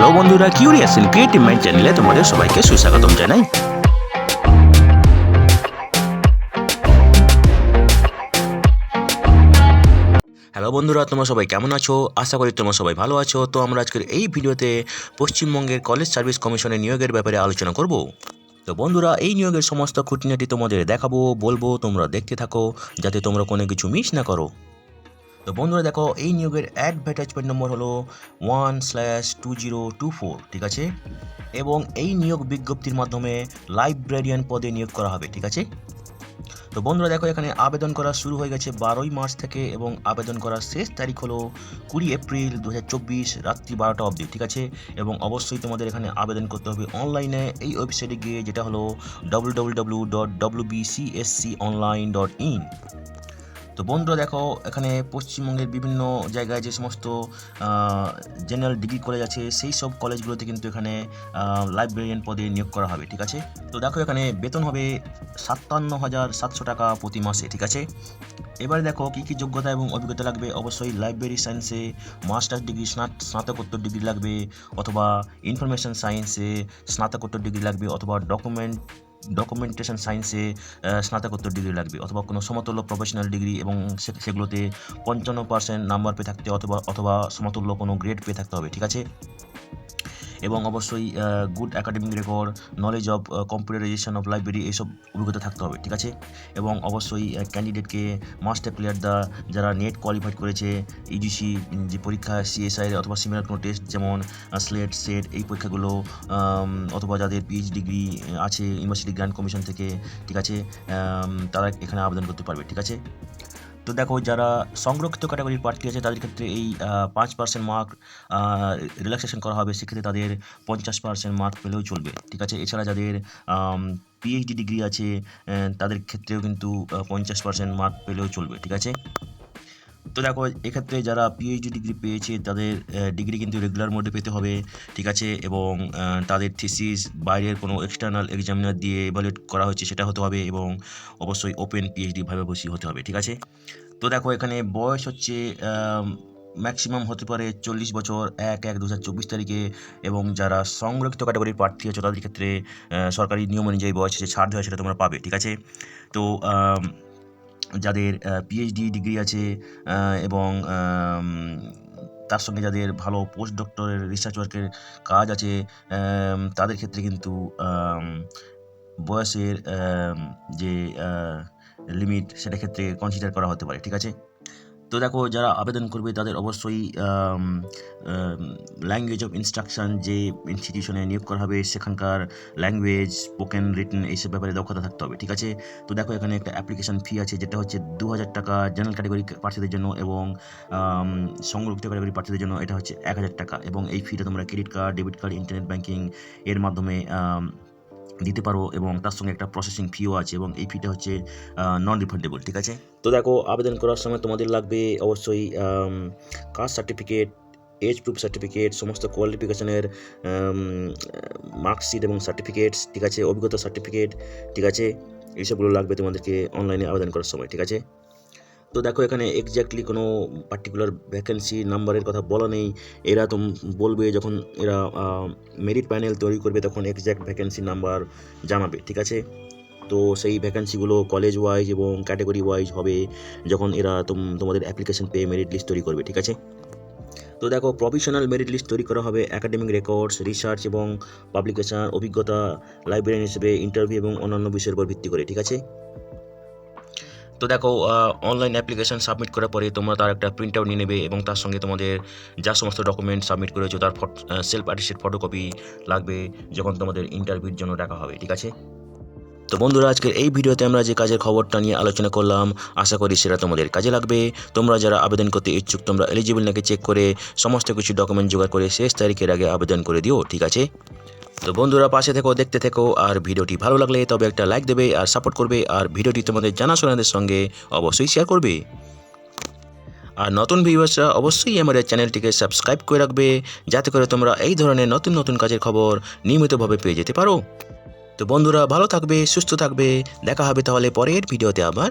Hello বন্ধুরা, curious in creative mind চ্যানেলে তোমাদের সবাইকে সুস্বাগতম জানাই। হ্যালো বন্ধুরা, তোমরা সবাই কেমন আছো? আশা করি তোমরা সবাই ভালো আছো। তো আমরা আজকের এই ভিডিওতে পশ্চিমবঙ্গের কলেজ সার্ভিস কমিশনের নিয়োগের ব্যাপারে আলোচনা করব। তো বন্ধুরা, এই নিয়োগের সমস্ত খুঁটিনাটি তোমাদের দেখাবো, বলবো, তোমরা দেখতে থাকো যাতে তোমরা কোনো কিছু মিস না করো। তো বন্ধুরা দেখো, এই নিয়োগের অ্যাডভার্টাইজমেন্ট নম্বর হলো 1/2024, ঠিক আছে। এবং এই নিয়োগ বিজ্ঞপ্তির মাধ্যমে লাইব্রেরিয়ান পদে নিয়োগ করা হবে, ঠিক আছে। তো বন্ধুরা দেখো, এখানে আবেদন করা শুরু হয়ে গেছে 12ই মার্চ থেকে এবং আবেদন করার শেষ তারিখ হলো 20 এপ্রিল 2024 রাত্রি 12টা অবধি, ঠিক আছে। এবং অবশ্যই তোমাদের এখানে আবেদন করতে হবে অনলাইনে এই ওয়েবসাইটে গিয়ে, যেটা হলো www.wbcsconline.in। তো বন্ধুরা দেখো, এখানে পশ্চিমবঙ্গের বিভিন্ন জায়গায় যে সমস্ত জেনারেল ডিগ্রি কলেজ আছে, সেই সব কলেজগুলোতে কিন্তু এখানে লাইব্রেরিয়ান পদে নিয়োগ করা হবে, ঠিক আছে। তো দেখো, এখানে বেতন হবে 57,700 টাকা প্রতি মাসে, ঠিক আছে। এবারে দেখো কী কী যোগ্যতা এবং অভিজ্ঞতা লাগবে। অবশ্যই লাইব্রেরি সায়েন্সে মাস্টার্স ডিগ্রি, স্নাতকোত্তর ডিগ্রি লাগবে, অথবা ইনফরমেশন সায়েন্সে স্নাতকোত্তর ডিগ্রি লাগবে, অথবা ডকুমেন্টেশন সায়েন্সে স্নাতকোত্তর ডিগ্রি লাগবে, অথবা কোনো সমতুল্য প্রফেশনাল ডিগ্রি এবং সেগুলোতে 55% নাম্বার পেয়ে থাকতে অথবা সমতুল্য কোনো গ্রেড পেয়ে থাকতে হবে, ঠিক আছে। এবং অবশ্যই good academic record, knowledge of computerisation of library, এইসব অভিজ্ঞতা থাকতে হবে, ঠিক আছে। এবং অবশ্যই ক্যান্ডিডেটকে মাস্ট হ্যাভ ক্লিয়ার যারা নেট কোয়ালিফাইড করেছে ইউজিসি যে পরীক্ষা, সিএসআই অথবা সিমিলার কোনো টেস্ট, যেমন স্লেট, সেট, এই পরীক্ষাগুলো, অথবা যাদের পিএইচডি ডিগ্রি আছে ইউনিভার্সিটি গ্র্যান্ট কমিশন থেকে, ঠিক আছে, তারা এখানে আবেদন করতে পারবে, ঠিক আছে। তো দেখো, যারা সংরক্ষিত ক্যাটাগরির প্রার্থী আছে তাদের ক্ষেত্রে এই 5% মার্ক রিল্যাক্সেশন করা হবে, সেক্ষেত্রে তাদের 50% মার্ক পেলেও চলবে, ঠিক আছে। এছাড়া যাদের পিএইচডি ডিগ্রি আছে তাদের ক্ষেত্রেও কিন্তু 50% মার্ক পেলেও চলবে, ঠিক আছে। তো দেখো, এক্ষেত্রে যারা পিএইচডি ডিগ্রি পেয়েছে তাদের ডিগ্রি কিন্তু রেগুলার মোডে পেতে হবে, ঠিক আছে। এবং তাদের থিসিস বাইরের কোনো এক্সটার্নাল এক্সামিনার দিয়ে এভালুয়েট করা হয়েছে সেটা হতে হবে, এবং অবশ্যই ওপেন পিএইচডি ভাইভাবসি হতে হবে, ঠিক আছে। তো দেখো, এখানে বয়স হচ্ছে ম্যাক্সিমাম হতে পারে 40 বছর 1/1/2024 তারিখে। এবং যারা সংরক্ষিত ক্যাটাগরির প্রার্থী আছে তাদের ক্ষেত্রে সরকারি নিয়ম অনুযায়ী বয়সে যে ছাড় দেওয়া সেটা তোমরা পাবে, ঠিক আছে। তো যাদের পিএইচডি ডিগ্রি আছে এবং তার সঙ্গে যাদের ভালো পোস্ট ডক্টরের রিসার্চ ওয়ার্কের কাজ আছে, তাদের ক্ষেত্রে কিন্তু বয়সের যে লিমিট সেটা ক্ষেত্রে কনসিডার করা হতে পারে, ঠিক আছে। তো দেখো, যারা আবেদন করবে তাদের অবশ্যই ল্যাঙ্গুয়েজ অফ ইনস্ট্রাকশন যে ইনস্টিটিউশনে নিয়োগ করা হবে সেখানকার ল্যাঙ্গুয়েজ, স্পোকেন, রিটেন, এইসব ব্যাপারে দক্ষতা থাকতে হবে, ঠিক আছে। তো দেখো, এখানে একটা অ্যাপ্লিকেশন ফি আছে, যেটা হচ্ছে 2,000 টাকা জেনারেল ক্যাটাগরি প্রার্থীদের জন্য, এবং সংরক্ষিত ক্যাটাগরি প্রার্থীদের জন্য এটা হচ্ছে 1,000 টাকা। এবং এই ফিটা তোমরা credit card, debit card, internet banking এর মাধ্যমে দিতে পারো, এবং তার সঙ্গে একটা প্রসেসিং ফিও আছে, এবং এই ফিটা হচ্ছে নন রিফান্ডেবল, ঠিক আছে। তো দেখো, আবেদন করার সময় তোমাদের লাগবে অবশ্যই caste certificate, age proof certificate, সমস্ত কোয়ালিফিকেশনের মার্কশিট এবং সার্টিফিকেটস, ঠিক আছে, অভিজ্ঞতা সার্টিফিকেট, ঠিক আছে, এইসবগুলো লাগবে তোমাদেরকে অনলাইনে আবেদন করার সময়, ঠিক আছে। তো দেখো, এখানে এক্স্যাক্টলি কোনো পার্টিকুলার ভ্যাকেন্সি নাম্বারের কথা বলা নেই। এরা তো বলবে যখন এরা মেরিট প্যানেল তৈরি করবে তখন এক্স্যাক্ট ভ্যাকেন্সি নাম্বার জানাবে, ঠিক আছে। তো সেই ভ্যাকেন্সিগুলো কলেজ ওয়াইজ এবং ক্যাটাগরি ওয়াইজ হবে যখন এরা তোমাদের অ্যাপ্লিকেশন পেয়ে মেরিট লিস্ট তৈরি করবে, ঠিক আছে। তো দেখো, প্রফেশনাল মেরিট লিস্ট তৈরি করা হবে একাডেমিক রেকর্ডস, রিসার্চ এবং পাবলিকেশন, অভিজ্ঞতা, লাইব্রেরিয়ান হিসেবে ইন্টারভিউ এবং অন্যান্য বিষয়ের উপর ভিত্তি করে, ঠিক আছে। তো দেখো, অনলাইন অ্যাপ্লিকেশন সাবমিট করার পরে তোমরা তার একটা প্রিন্ট আউট নিয়ে নেবে, এবং তার সঙ্গে তোমাদের যা সমস্ত ডকুমেন্ট সাবমিট করেছো তার সেলফ অ্যাটেস্টেড ফটোকপি লাগবে যখন তোমাদের ইন্টারভিউর জন্য ডাকা হবে, ঠিক আছে। তো বন্ধুরা, আজকের এই ভিডিওতে আমরা যে কাজের খবরটা নিয়ে আলোচনা করলাম, আশা করি সেটা তোমাদের কাজে লাগবে। তোমরা যারা আবেদন করতে ইচ্ছুক তোমরা এলিজিবল নাকি চেক করে সমস্ত কিছু ডকুমেন্ট জোগাড় করে শেষ তারিখের আগে আবেদন করে দিও, ঠিক আছে। তো বন্ধুরা, পাশে থেকো, দেখতে থেকো, আর ভিডিওটি ভালো লাগলে তবে একটা লাইক দেবে আর সাপোর্ট করবে, আর ভিডিওটি তোমাদের জানাশোনাদের সঙ্গে অবশ্যই শেয়ার করবে। আর নতুন ভিউয়ার্সরা অবশ্যই আমাদের চ্যানেলটিকে সাবস্ক্রাইব করে রাখবে, যাতে করে তোমরা এই ধরনের নতুন নতুন কাজের খবর নিয়মিতভাবে পেয়ে যেতে পারো। তো বন্ধুরা, ভালো থাকবে, সুস্থ থাকবে, দেখা হবে তাহলে পরের ভিডিওতে আবার।